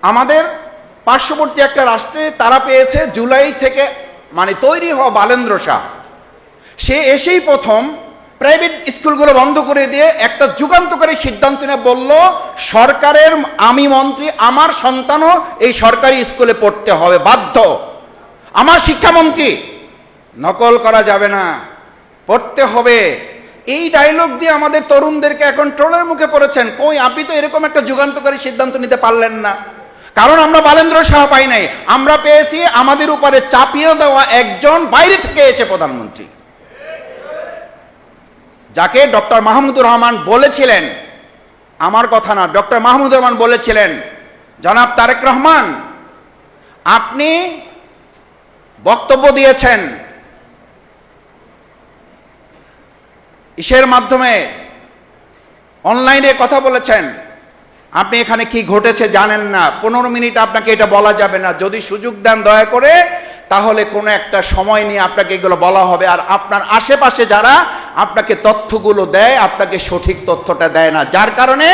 আমাদের পার্শ্ববর্তী একটা রাষ্ট্রে তারা পেয়েছে জুলাই থেকে তৈরি হওয়া বালেন্দ্র শাহ, সে এসেই প্রথম প্রাইভেট স্কুলগুলো বন্ধ করে দিয়ে একটা যুগান্তকারী সিদ্ধান্ত নিয়ে বলল, সরকারের আমি মন্ত্রী, আমার সন্তানও এই সরকারি স্কুলে পড়তে হবে বাধ্য। আমার শিক্ষামন্ত্রী, নকল করা যাবে না, পড়তে হবে। এই ডায়লগ দিয়ে আমাদের তরুণদেরকে এখন ট্রোলের মুখে পড়েছেন। কই, আপনি তো এরকম একটা যুগান্তকারী সিদ্ধান্ত নিতে পারলেন না। কারণ আমরা বালেন্দ্র শাহ পাই নাই, আমরা পেয়েছি আমাদের উপরে চাপিয়ে দেওয়া একজন বাইরে থেকে এসে প্রধানমন্ত্রী, যাকে ডক্টর মাহমুদুর রহমান বলেছিলেন, আমার কথা না, ডক্টর মাহমুদুর রহমান বলেছিলেন, জনাব তারেক রহমান আপনি বক্তব্য দিয়েছেন ইসের মাধ্যমে, অনলাইনে কথা বলেছেন, আপনি এখানে কি ঘটেছে জানেন না, 15 মিনিট আপনাকে এটা বলা যাবে না, যদি সুযোগ দেন দয়া করে তাহলে কোনো একটা সময় নিয়ে আপনাকে এগুলো বলা হবে। আর আপনার আশেপাশে যারা আপনাকে তথ্যগুলো দেয়, আপনাকে সঠিক তথ্যটা দেয় না, যার কারণে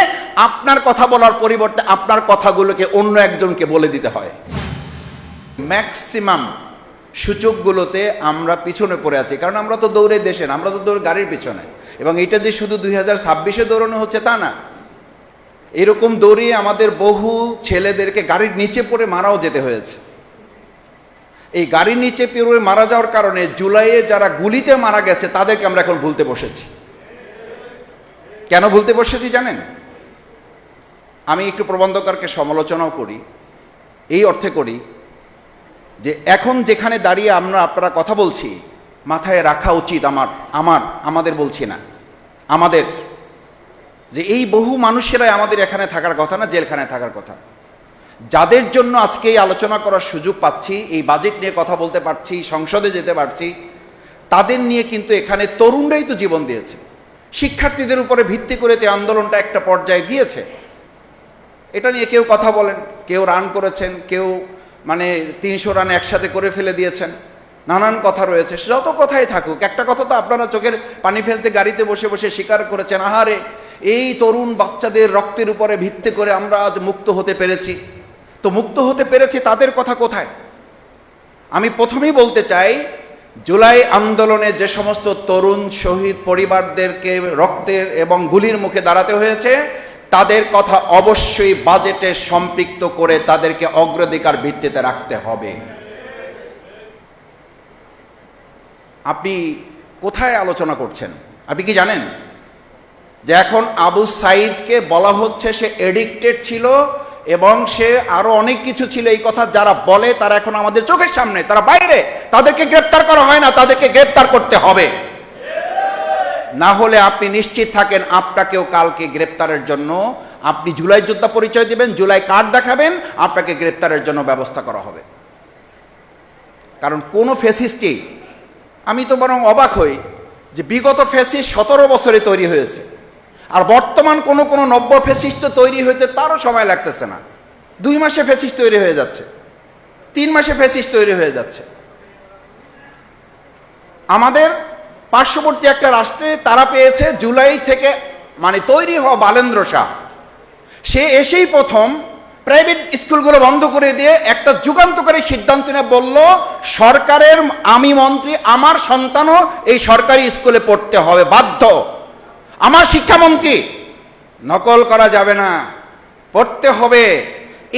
আপনার কথা বলার পরিবর্তে আপনার কথাগুলোকে অন্য একজনকে বলে দিতে হয়। ম্যাক্সিমাম সূচকগুলোতে আমরা পিছনে পড়ে আছি, কারণ আমরা তো দৌড়ে দেশে না, আমরা তো দৌড়ে গাড়ির পিছনে। এবং এটা যে শুধু 2026-এ দৌড়ানো হচ্ছে তা না, এরকম দৌড়িয়ে আমাদের বহু ছেলেদেরকে গাড়ির নিচে পড়ে মারাও যেতে হয়েছে। এই গাড়ির নিচে পড়ে মারা যাওয়ার কারণে জুলাইয়ে যারা গুলিতে মারা গেছে তাদেরকে আমরা এখন ভুলতে বসেছি। কেন ভুলতে বসেছি জানেন? আমি একটু প্রবন্ধকারকে সমালোচনাও করি, এই অর্থে করি যে এখন যেখানে দাঁড়িয়ে আপনারা কথা বলছি, মাথায় রাখা উচিত আমাদের বলছি না, আমাদের, যে এই বহু মানুষেরাই আমাদের এখানে থাকার কথা না, জেলখানে থাকার কথা। যাদের জন্য আজকে এই আলোচনা করার সুযোগ পাচ্ছি, এই বাজেট নিয়ে কথা বলতে পারছি, সংসদে যেতে পারছি, তাদের নিয়ে কিন্তু এখানে তরুণরাই তো জীবন দিয়েছে। শিক্ষার্থীদের উপরে ভিত্তি করে এই আন্দোলনটা একটা পর্যায়ে গিয়েছে। এটা নিয়ে কেউ কথা বলেন, কেউ রান করেছেন, কেউ 300 রান একসাথে করে ফেলে দিয়েছেন, নানান কথা রয়েছে। যত কথাই থাকুক, একটা কথা তো আপনারা চোখের পানি ফেলতে গাড়িতে বসে বসে স্বীকার করেছেন, আহারে এই তরুণ বাচ্চাদের রক্তের উপরে ভিত্তি করে আমরা আজ মুক্ত হতে পেরেছি। তো মুক্ত হতে পেরেছি, তাদের কথা কোথায়? আমি প্রথমেই বলতে চাই, জুলাই আন্দোলনে যে সমস্ত তরুণ শহীদ পরিবারদেরকে রক্তের এবং গুলির মুখে দাঁড়াতে হয়েছে, তাদের কথা অবশ্যই বাজেটে সম্পৃক্ত করে তাদেরকে অগ্রাধিকার ভিত্তিতে রাখতে হবে। আপনি কোথায় আলোচনা করছেন? আপনি কি জানেন যে এখন আবু সাইদকে বলা হচ্ছে সে এডিক্টেড ছিল এবং সে আরো অনেক কিছু ছিল? এই কথা যারা বলে তারা এখন আমাদের চোখের সামনে, তারা বাইরে, তাদেরকে গ্রেপ্তার করা হয় না, তাদেরকে গ্রেপ্তার করতে হবে। না হলে আপনি নিশ্চিত থাকেন আপনাকেও কালকে গ্রেপ্তারের জন্য, আপনি জুলাই যোদ্ধা পরিচয় দিবেন, জুলাই কার্ড দেখাবেন, আপনাকে গ্রেপ্তারের জন্য ব্যবস্থা করা হবে। কারণ কোন ফ্যাসিস্টই, আমি তো বরং অবাক হই যে বিগত ফ্যাসিস্ট 17 বছরে তৈরি হয়েছে, আর বর্তমান কোন নব্য ফ্যাসিস্ট তৈরি হইতে তারও সময় লাগতেছে না, 2 মাসে ফ্যাসিস্ট তৈরি হয়ে যাচ্ছে, 3 মাসে ফ্যাসিস্ট তৈরি হয়ে যাচ্ছে। আমাদের পার্শ্ববর্তী একটা রাষ্ট্রে তারা পেয়েছে জুলাই থেকে তৈরি হওয়া বালেন্দ্র শাহ, সে এসেই প্রথম প্রাইভেট স্কুলগুলো বন্ধ করে দিয়ে একটা যুগান্তকারী সিদ্ধান্ত নিয়ে বলল, সরকারের আমি মন্ত্রী, আমার সন্তানও এই সরকারি স্কুলে পড়তে হবে বাধ্য। আমার শিক্ষামন্ত্রী, নকল করা যাবে না, পড়তে হবে।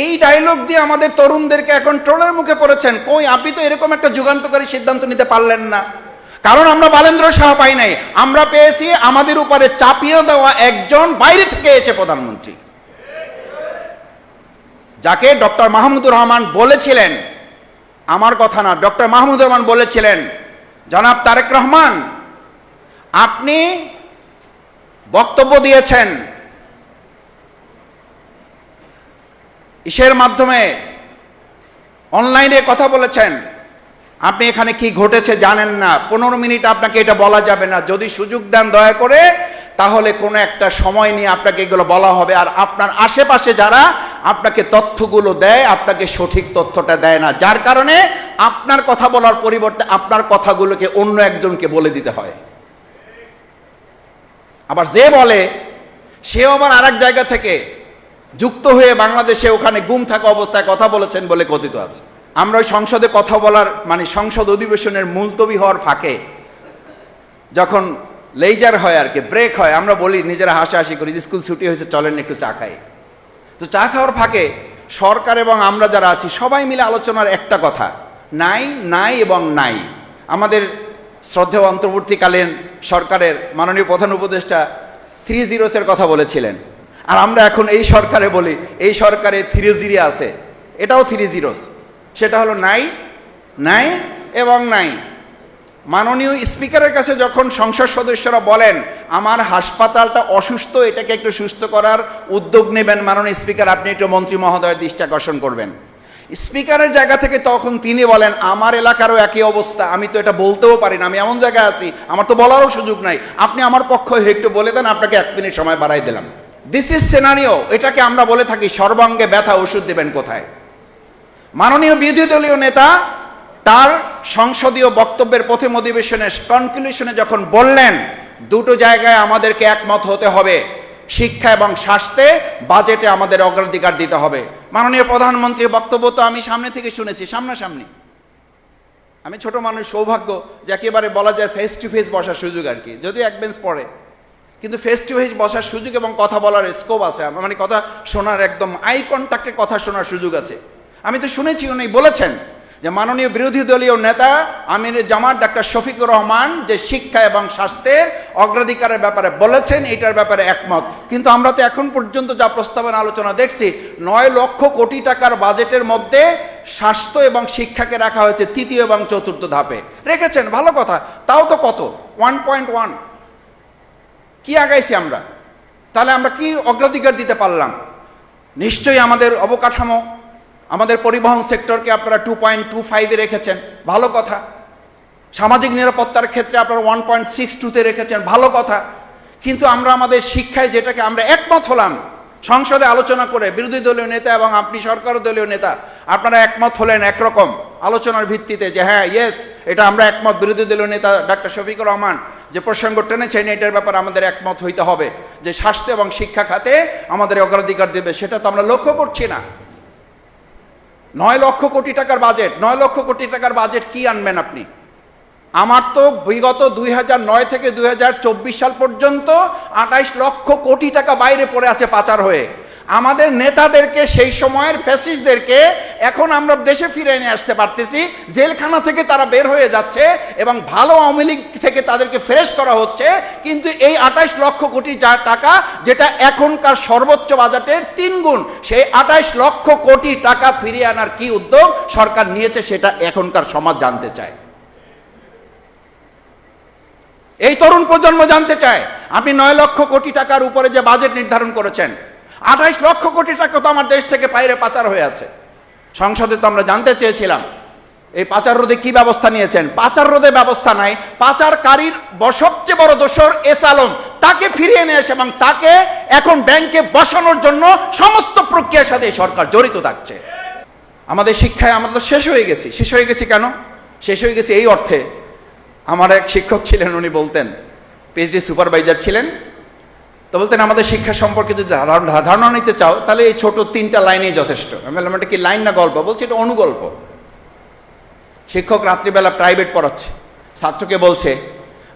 এই ডায়লগ দিয়ে আমাদের তরুণদেরকে এখন ট্রোলের মুখে পড়েছেন। কই, আপনি তো এরকম একটা যুগান্তকারী সিদ্ধান্ত নিতে পারলেন না। কারণ আমরা বালেন্দ্র শাহ পাই নাই, আমরা পেয়েছি আমাদের উপরে চাপিয়ে দেওয়া একজন বাইরে থেকে এসে প্রধানমন্ত্রী, যাকে ডক্টর মাহমুদুর রহমান বলেছিলেন, আমার কথা না, ডক্টর মাহমুদুর রহমান বলেছিলেন, জনাব তারেক রহমান আপনি বক্তব্য দিয়েছেন ইসের মাধ্যমে, অনলাইনে কথা বলেছেন, আপনি এখানে কি ঘটেছে জানেন না, 15 মিনিট আপনাকে এটা বলা যাবে না, যদি সুযোগ দেন দয়া করে তাহলে কোনো একটা সময় নিয়ে আপনাকে এগুলো বলা হবে। আর আপনার আশেপাশে যারা আপনাকে তথ্যগুলো দেয়, আপনাকে সঠিক তথ্যটা দেয় না, যার কারণে আপনার কথা বলার পরিবর্তে আপনার কথাগুলোকে অন্য একজনকে বলে দিতে হয়। আবার যে বলে সেও আবার আরেক জায়গা থেকে যুক্ত হয়ে বাংলাদেশে ওখানে গুম থাকা অবস্থায় কথা বলেছেন বলে কথিত আছে। আমরা ওই সংসদে কথা বলার মানে সংসদ অধিবেশনের মুলতবি হওয়ার ফাঁকে যখন লেজার হয় আর কি, ব্রেক হয়, আমরা বলি নিজেরা হাসাহাসি করি, স্কুল ছুটি হয়েছে চলেন একটু চা খাই। তো চা খাওয়ার ফাঁকে সরকার এবং আমরা যারা আছি সবাই মিলে আলোচনার একটা কথা, নাই নাই এবং নাই। আমাদের শ্রদ্ধেয় অন্তর্বর্তীকালীন সরকারের মাননীয় প্রধান উপদেষ্টা 3 জিরোসের কথা বলেছিলেন, আর আমরা এখন এই সরকারে বলি এই সরকারে 3 জিরো আছে, এটাও 3 জিরোস। সেটা হলো নাই নাই এবং নাই। মাননীয় স্পিকারের কাছে যখন সংসদ সদস্যরা বলেন আমার হাসপাতালটা অসুস্থ, এটাকে একটু সুস্থ করার উদ্যোগ নেবেন মাননীয় স্পিকার, আপনি একটু মন্ত্রী মহোদয়ের দৃষ্টি আকর্ষণ করবেন। স্পিকারের জায়গা থেকে তখন তিনি বলেন আমার এলাকারও একই অবস্থা, আমি তো এটা বলতেও পারি না, আমি এমন জায়গায় আছি আমার তো বলারও সুযোগ নাই, আপনি আমার পক্ষ হয়ে একটু বলে দেন, আপনাকে 1 মিনিট সময় বাড়াই দিলাম। This is scenario. এটাকে আমরা বলে থাকি সর্বাঙ্গে ব্যথা, ওষুধ দেবেন কোথায়। মাননীয় বিরোধী দলীয় নেতা তার সংসদীয় বক্তব্যের প্রথম অধিবেশনের কনক্লুশনে যখন বললেন দুটো জায়গায় আমাদেরকে একমত হতে হবে, শিক্ষা এবং স্বাস্থ্যে বাজেটে আমাদের অগ্রাধিকার দিতে হবে। মাননীয় প্রধানমন্ত্রীর বক্তব্য তো আমি সামনে থেকে শুনেছি, সামনাসামনি। আমি ছোট মানুষ, সৌভাগ্য যে একেবারে বলা যায় ফেস টু ফেস বসার সুযোগ আর কি, যদিও এক বেঞ্চ পড়ে, কিন্তু ফেস টু ফেস বসার সুযোগ এবং কথা বলার স্কোপ আছে, মানে কথা শোনার একদম আই কন্ট্যাক্টে কথা শোনার সুযোগ আছে। আমি তো শুনেছি উনি বলেছেন যে মাননীয় বিরোধী দলীয় নেতা আমির জামাত ডাক্তার শফিকুর রহমান যে শিক্ষা এবং স্বাস্থ্যের অগ্রাধিকারের ব্যাপারে বলেছেন, এটার ব্যাপারে একমত। কিন্তু আমরা তো এখন পর্যন্ত যা প্রস্তাবনা আলোচনা দেখছি 9 লক্ষ কোটি টাকার বাজেটের মধ্যে স্বাস্থ্য এবং শিক্ষাকে রাখা হয়েছে 3য় এবং 4র্থ ধাপে রেখেছেন, ভালো কথা। তাও তো কত 1.1 কি আগাইছি আমরা, তাহলে আমরা কি অগ্রাধিকার দিতে পারলাম? নিশ্চয়ই আমাদের অবকাঠামো, আমাদের পরিবহন সেক্টরকে আপনারা 2.25-এ রেখেছেন, ভালো কথা। সামাজিক নিরাপত্তার ক্ষেত্রে আপনারা 1.62-তে রেখেছেন, ভালো কথা। কিন্তু আমরা আমাদের শিক্ষায় যেটাকে আমরা একমত হলাম সংসদে আলোচনা করে, বিরোধী দলীয় নেতা এবং আপনি সরকার দলীয় নেতা আপনারা একমত হলেন একরকম আলোচনার ভিত্তিতে যে হ্যাঁ ইয়েস এটা আমরা একমত। বিরোধী দলীয় নেতা ডাক্তার শফিকুর রহমান যে প্রসঙ্গ টেনেছেন এটার ব্যাপারে আমাদের একমত হইতে হবে যে স্বাস্থ্য এবং শিক্ষা খাতে আমাদের অগ্রাধিকার দেবে, সেটা তো আমরা লক্ষ্য করছি না। 9 লক্ষ কোটি টাকার বাজেট, 9 লক্ষ কোটি টাকার বাজেট কি আনবেন আপনি? আমার তো বিগত 2009 থেকে 2024 সাল পর্যন্ত 28 লক্ষ কোটি টাকা বাইরে পড়ে আছে পাচার হয়ে। আমাদের নেতাদেরকে, সেই সময়ের ফ্যাসিস্টদেরকে এখন আমরা দেশে ফিরে নিয়ে আসতে পারতেছি, জেলখানা থেকে তারা বের হয়ে যাচ্ছে এবং ভালো আওয়ামী লীগ থেকে তাদেরকে ফ্রেশ করা হচ্ছে। কিন্তু এই 28 লক্ষ কোটি টাকা যেটা এখনকার সর্বোচ্চ বাজেটের 3 গুণ, সেই 28 লক্ষ কোটি টাকা ফিরিয়ে আনার কি উদ্যোগ সরকার নিয়েছে সেটা এখনকার সমাজ জানতে চায়। এই তরুণ প্রজন্ম জানতে চায় আপনি 9 লক্ষ কোটি টাকার উপরে যে বাজেট নির্ধারণ করেছেন, 28 লক্ষ কোটি টাকা তো আমার দেশ থেকে বাইরে পাচার হয়ে আছে। সংসদে তো আমরা জানতে চেয়েছিলাম এই পাচার রোধে কি ব্যবস্থা নিয়েছেন। পাচার রোধে ব্যবস্থা নাই, পাচারকারীর সবচেয়ে বড় দোষর এস আলম, তাকে ফিরিয়ে নিয়ে এসে এবং তাকে এখন ব্যাংকে বসানোর জন্য সমস্ত প্রক্রিয়ার সাথে সরকার জড়িত থাকছে। আমাদের শিক্ষায় আমরা তো শেষ হয়ে গেছি। শেষ হয়ে গেছি কেন? শেষ হয়ে গেছি এই অর্থে, আমার এক শিক্ষক ছিলেন, উনি বলতেন, পিএইচডি সুপারভাইজার ছিলেন, তো বলতেন আমাদের শিক্ষা সম্পর্কে যদি ধারণা নিতে চাও তাহলে এই ছোট 3টা লাইনেই যথেষ্ট। আমি বললাম এটা কি লাইন না গল্প? বলছি এটা অনুগল্প। শিক্ষক রাত্রিবেলা প্রাইভেট পড়াচ্ছে, ছাত্রকে বলছে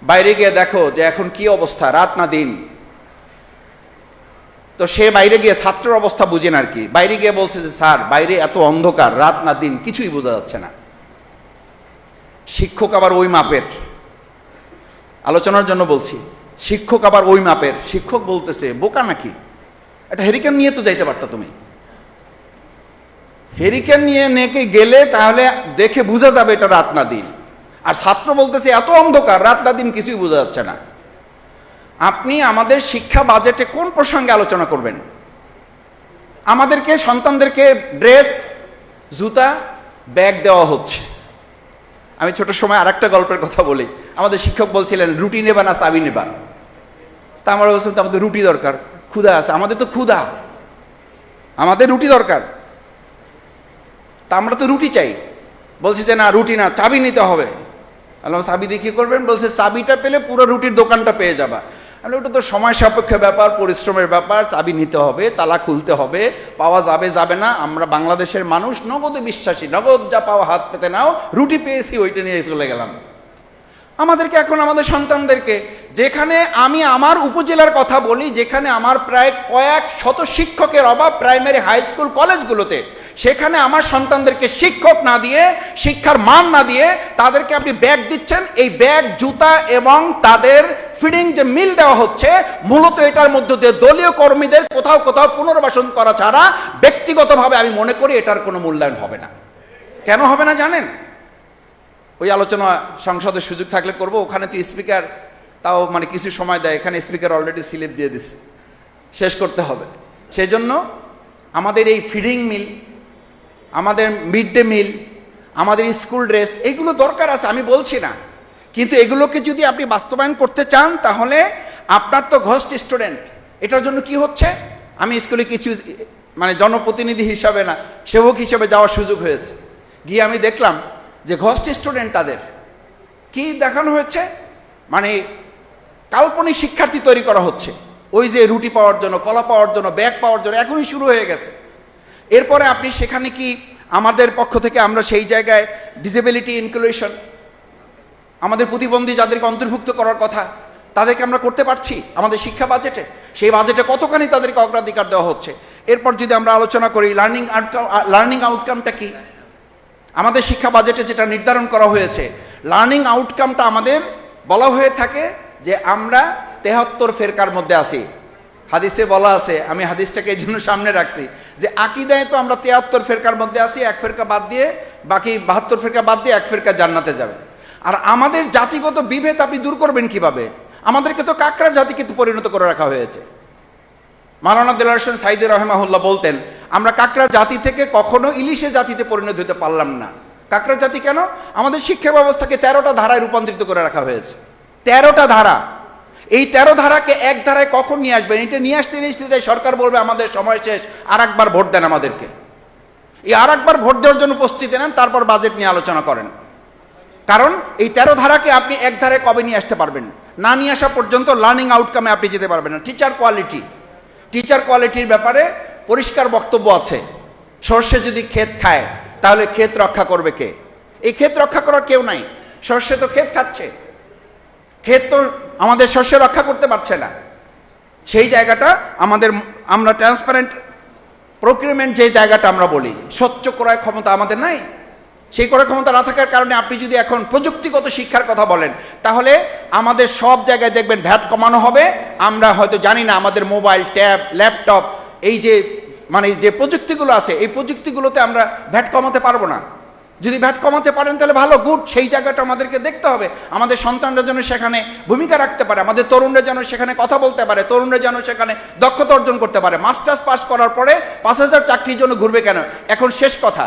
বাইরে গিয়ে দেখো যে এখন কি অবস্থা, রাত না দিন। তো সে বাইরে গিয়ে ছাত্রের অবস্থা বুঝেন আর কি, বাইরে গিয়ে বলছে যে স্যার বাইরে এত অন্ধকার, রাত না দিন কিছুই বোঝা যাচ্ছে না। শিক্ষক আবার ওই মাপের, আলোচনার জন্য বলছি, শিক্ষক আবার ওই মাপের। শিক্ষক বলতেছে বোকা নাকি, এটা হেরিকেন নিয়ে তো যাইতে পারতা তুমি, হেরিকেন নিয়ে নেকে গেলে তাহলে দেখে বোঝা যাবে এটা রাত না দিন। আর ছাত্র বলতেছে এত অন্ধকার, রাত না দিন কিছুই বোঝা যাচ্ছে না। আপনি আমাদের শিক্ষা বাজেটে কোন প্রসঙ্গে আলোচনা করবেন? আমাদেরকে সন্তানদেরকে ড্রেস, জুতা, ব্যাগ দেওয়া হচ্ছে। আমি ছোট সময় আরেকটা গল্পের কথা বলি। আমাদের শিক্ষক বলছিলেন রুটি নেবা না চাবি নেবা? তা আমরা বলছিলাম আমাদের রুটি দরকার, ক্ষুধা আছে, আমাদের তো ক্ষুধা, আমাদের রুটি দরকার, তা আমরা তো রুটি চাই। বলছি যে না রুটি না, চাবি নিতে হবে। বললাম চাবি দিয়ে কি করবেন? বলছে চাবিটা পেলে পুরো রুটির দোকানটা পেয়ে যাবা। মানে ওটা তো সময় সাপেক্ষ ব্যাপার, পরিশ্রমের ব্যাপার, চাবি নিতে হবে, তালা খুলতে হবে, পাওয়া যাবে যাবে না। আমরা বাংলাদেশের মানুষ নগদে বিশ্বাসী, নগদ যা পাওয়া হাত পেতে নাও, রুটি পেয়েছি ওইটা নিয়ে চলে গেলাম। আমাদেরকে এখন আমাদের সন্তানদেরকে, যেখানে আমি আমার উপজেলার কথা বলি, যেখানে আমার প্রায় কয়েক শত শিক্ষকের অভাব প্রাইমারি, হাই স্কুল, কলেজগুলোতে, সেখানে আমার সন্তানদেরকে শিক্ষক না দিয়ে, শিক্ষার মান না দিয়ে তাদেরকে আপনি ব্যাগ দিচ্ছেন। এই ব্যাগ, জুতা এবং তাদের ফিডিং যে মিল দেওয়া হচ্ছে, মূলত এটার মধ্যে দিয়ে দলীয় কর্মীদের কোথাও কোথাও পুনর্বাসন করা ছাড়া ব্যক্তিগতভাবে আমি মনে করি এটার কোনো মূল্যায়ন হবে না। কেন হবে না জানেন? ওই আলোচনা সংসদের সুযোগ থাকলে করব, ওখানে তো স্পিকার তাও মানে কিছু সময় দেয়, এখানে স্পিকার অলরেডি স্লিপ দিয়ে দিচ্ছে, শেষ করতে হবে। সেই জন্য আমাদের এই ফিডিং মিল, আমাদের মিড ডে মিল, আমাদের স্কুল ড্রেস, এগুলো দরকার আছে, আমি বলছি না, কিন্তু এগুলোকে যদি আপনি বাস্তবায়ন করতে চান তাহলে আপনার তো ঘোস্ট স্টুডেন্ট। এটার জন্য কি হচ্ছে, আমি স্কুলে কিছু মানে জনপ্রতিনিধি হিসাবে না, সেবক হিসেবে যাওয়ার সুযোগ হয়েছে, গিয়ে আমি দেখলাম যে ঘোস্ট স্টুডেন্ট তাদের কি দেখানো হয়েছে, মানে কাল্পনিক শিক্ষার্থী তৈরি করা হচ্ছে। ওই যে রুটি পাওয়ার জন্য, কলা পাওয়ার জন্য, ব্যাগ পাওয়ার জন্য এখনই শুরু হয়ে গেছে। এরপরে আপনি সেখানে কি আমাদের পক্ষ থেকে আমরা সেই জায়গায় ডিসেবিলিটি ইনক্লুশন, আমাদের প্রতিবন্ধী যাদেরকে অন্তর্ভুক্ত করার কথা, তাদেরকে আমরা করতে পারছি আমাদের শিক্ষা বাজেটে? সেই বাজেটে কতখানি তাদেরকে অগ্রাধিকার দেওয়া হচ্ছে? এরপর যদি আমরা আলোচনা করি লার্নিং আউটকামটা কি, আমাদের শিক্ষা বাজেটে যেটা নির্ধারণ করা হয়েছে, লার্নিং আউটকামটা আমাদের বলা হয়ে থাকে যে আমরা 73 ফেরকার মধ্যে আছি। হাদিসে বলা আছে, আমি হাদিসটাকে এই জন্য সামনে রাখছি, যে আকীদায় তো আমরা 73 ফেরকার মধ্যে আছি, এক ফেরকা বাদ দিয়ে, বাকি 72 ফেরকা বাদ দিয়ে এক ফেরকা জান্নাতে যাবে। আর আমাদের জাতিগত বিভেদ আপনি দূর করবেন কিভাবে? আমাদেরকে তো কাকড়া জাতিকে পরিণত করে রাখা হয়েছে। মাওলানা দেলোয়ার হোসেন সাঈদী রাহিমাহুল্লাহ বলতেন, আমরা কাকড়া জাতি থেকে কখনো ইলিশে জাতিতে পরিণত হতে পারলাম না। কাকড়া জাতি কেন? আমাদের শিক্ষা ব্যবস্থাকে 13টা ধারায় রূপান্তরিত করে রাখা হয়েছে। 13টা ধারা, এই 13 ধারাকে এক ধারায় কখন নিয়ে আসবেন? এটা নিয়ে আসতে সরকার বলবে আমাদের সময় শেষ, আর একবার ভোট দেন আমাদেরকে। এই আর একবার ভোট দেওয়ার জন্য প্রস্তুতি নেন, তারপর বাজেট নিয়ে আলোচনা করেন। কারণ এই 13 ধারাকে আপনি এক ধারায় কবে নিয়ে আসতে পারবেন? না নিয়ে আসা পর্যন্ত লার্নিং আউটকামে আপনি যেতে পারবেন না। টিচার কোয়ালিটির ব্যাপারে পরিষ্কার বক্তব্য আছে। সর্ষে যদি ক্ষেত খায় তাহলে ক্ষেত রক্ষা করবে কে? এই ক্ষেত রক্ষা করার কেউ নাই। সর্ষে তো ক্ষেত খাচ্ছে, ক্ষেত তো আমাদের শস্য রক্ষা করতে পারছে না। সেই জায়গাটা আমরা ট্রান্সপারেন্ট প্রকিউরমেন্ট যে জায়গাটা আমরা বলি, স্বচ্ছ ক্রয় ক্ষমতা আমাদের নাই। সেই ক্রয় ক্ষমতা না থাকার কারণে আপনি যদি এখন প্রযুক্তিগত শিক্ষার কথা বলেন, তাহলে আমাদের সব জায়গায় দেখবেন ভ্যাট কমানো হবে। আমরা হয়তো জানি না, আমাদের মোবাইল, ট্যাব, ল্যাপটপ, এই যে মানে যে প্রযুক্তিগুলো আছে, এই প্রযুক্তিগুলোতে আমরা ভ্যাট কমাতে পারবো না। যদি ভ্যাট কমাতে পারেন তাহলে ভালো, গুড। সেই জায়গাটা আমাদেরকে দেখতে হবে। আমাদের সন্তানরা যেন সেখানে ভূমিকা রাখতে পারে, আমাদের তরুণরা যেন সেখানে কথা বলতে পারে, তরুণরা যেন সেখানে দক্ষতা অর্জন করতে পারে। মাস্টার্স পাস করার পরে 5000 চাকরির জন্য ঘুরবে কেন? এখন শেষ কথা,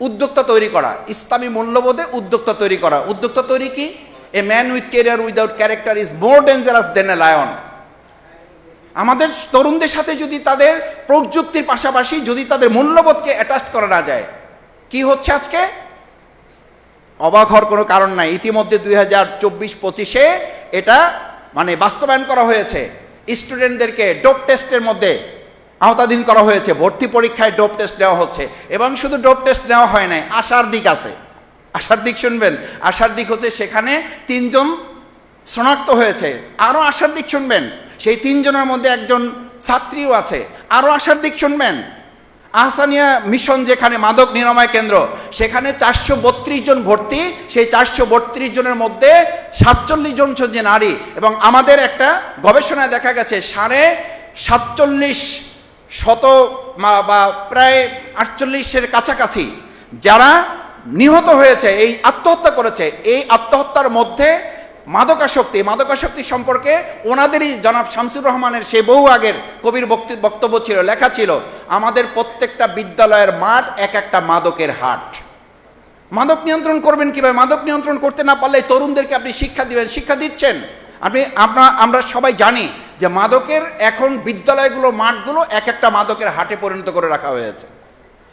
উদ্যোক্তা তৈরি করা, ইসলামী মূল্যবোধে উদ্যোক্তা তৈরি করা। উদ্যোক্তা তৈরি কি? A man with career without character is more dangerous then a lion. আমাদের তরুণদের সাথে যদি তাদের প্রযুক্তির পাশাপাশি যদি তাদের মূল্যবোধকে অ্যাটাচ করা না যায়, কি হচ্ছে আজকে? অবাক হওয়ার কোনো কারণ নাই। ইতিমধ্যে 2024-25-এ এটা মানে বাস্তবায়ন করা হয়েছে। স্টুডেন্টদেরকে ডোপ টেস্টের মধ্যে আওতাধীন করা হয়েছে। ভর্তি পরীক্ষায় ডোপ টেস্ট নেওয়া হচ্ছে, এবং শুধু ডোপ টেস্ট নেওয়া হয় নাই, আশার দিক আছে। আশার দিক শুনবেন, আশার দিক হচ্ছে সেখানে 3 জন শনাক্ত হয়েছে। আরও আশার দিক শুনবেন, সেই 3 জনের মধ্যে একজন ছাত্রীও আছে। আরও আশার দিক শুনবেন, আহসানিয়া মিশন যেখানে মাদক নিরাময় কেন্দ্র, সেখানে 432 জন ভর্তি। সেই 432 জনের মধ্যে 47 জন হচ্ছে নারী। এবং আমাদের একটা গবেষণায় দেখা গেছে 47.5% বা প্রায় 48-এর কাছাকাছি যারা নিহত হয়েছে, এই আত্মহত্যা করেছে, এই আত্মহত্যার মধ্যে মাদকাসক্তি সম্পর্কে ওনাদেরই জনাব শামসুর রহমানের সে বহু আগের কবির বক্তব্য ছিল, লেখা ছিল, আমাদের প্রত্যেকটা বিদ্যালয়ের মাঠ এক একটা মাদকের হাট। মাদক নিয়ন্ত্রণ করবেন কিভাবে? মাদক নিয়ন্ত্রণ করতে না পারলে তরুণদেরকে আপনি শিক্ষা দিবেন, শিক্ষা দিচ্ছেন আমরা সবাই জানি যে মাদকের এখন বিদ্যালয়গুলো, মাঠগুলো এক একটা মাদকের হাটে পরিণত করে রাখা হয়েছে,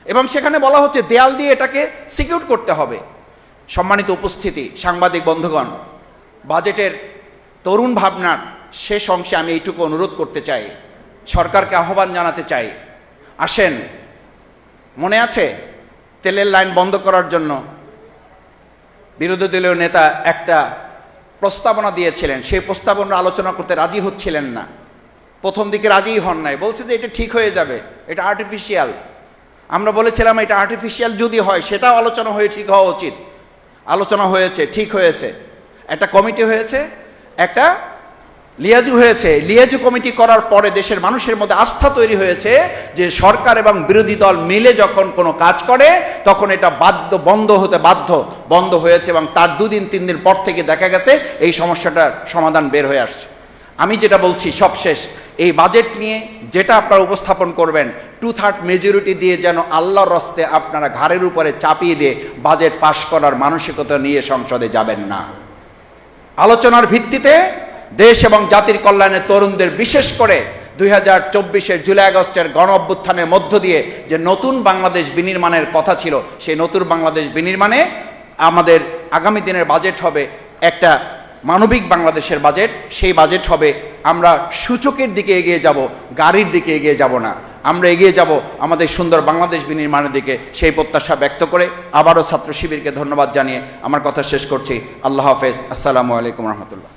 এবং সেখানে বলা হচ্ছে দেয়াল দিয়ে এটাকে সিকিউর করতে হবে। সম্মানিত উপস্থিতি, সাংবাদিক বন্ধুগণ, বাজেটের তরুণ ভাবনার শেষ অংশে আমি এইটুকু অনুরোধ করতে চাই, সরকারকে আহ্বান জানাতে চাই, আসেন, মনে আছে তেলের লাইন বন্ধ করার জন্য বিরোধী দলীয় নেতা একটা প্রস্তাবনা দিয়েছিলেন, সেই প্রস্তাবনা আলোচনা করতে রাজি হচ্ছিলেন না, প্রথম দিকে রাজিই হন নাই, বলছে যে এটা ঠিক হয়ে যাবে, এটা আর্টিফিশিয়াল। আমরা বলেছিলাম এটা আর্টিফিশিয়াল যদি হয় সেটাও আলোচনা হয়ে ঠিক হওয়া উচিত। আলোচনা হয়েছে, ঠিক হয়েছে, একটা কমিটি হয়েছে, একটা লিয়াজু হয়েছে। লিয়াজু কমিটি করার পরে দেশের মানুষের মধ্যে আস্থা তৈরি হয়েছে যে সরকার এবং বিরোধী দল মিলে যখন কোনো কাজ করে তখন এটা বন্ধ হতে বাধ্য, বন্ধ হয়েছে এবং তার 2-3 দিন পর থেকে দেখা গেছে এই সমস্যাটার সমাধান বের হয়ে আসছে। আমি যেটা বলছি সবশেষ, এই বাজেট নিয়ে যেটা আপনারা উপস্থাপন করবেন 2/3 মেজরিটি দিয়ে যেন আল্লাহর রাস্তে আপনারা ঘাড়ের উপরে চাপিয়ে দিয়ে বাজেট পাশ করার মানসিকতা নিয়ে সংসদে যাবেন না। আলোচনার ভিত্তিতে দেশ এবং জাতির কল্যাণে তরুণদের, বিশেষ করে 2024-এর জুলাই আগস্টের গণ অভ্যুত্থানের মধ্য দিয়ে যে নতুন বাংলাদেশ বিনির্মাণের কথা ছিল, সেই নতুন বাংলাদেশ বিনির্মাণে আমাদের আগামী দিনের বাজেট হবে একটা মানবিক বাংলাদেশের বাজেট। সেই বাজেট হবে আমরা সূচকের দিকে এগিয়ে যাব, গাড়ির দিকে এগিয়ে যাব না, আমরা এগিয়ে যাব আমাদের সুন্দর বাংলাদেশ বিনির্মাণের দিকে। সেই প্রত্যাশা ব্যক্ত করে আবারও ছাত্র শিবিরকে ধন্যবাদ জানিয়ে আমার কথা শেষ করছি। আল্লাহ হাফেজ। আসসালামু আলাইকুম রহমতুল্লাহ।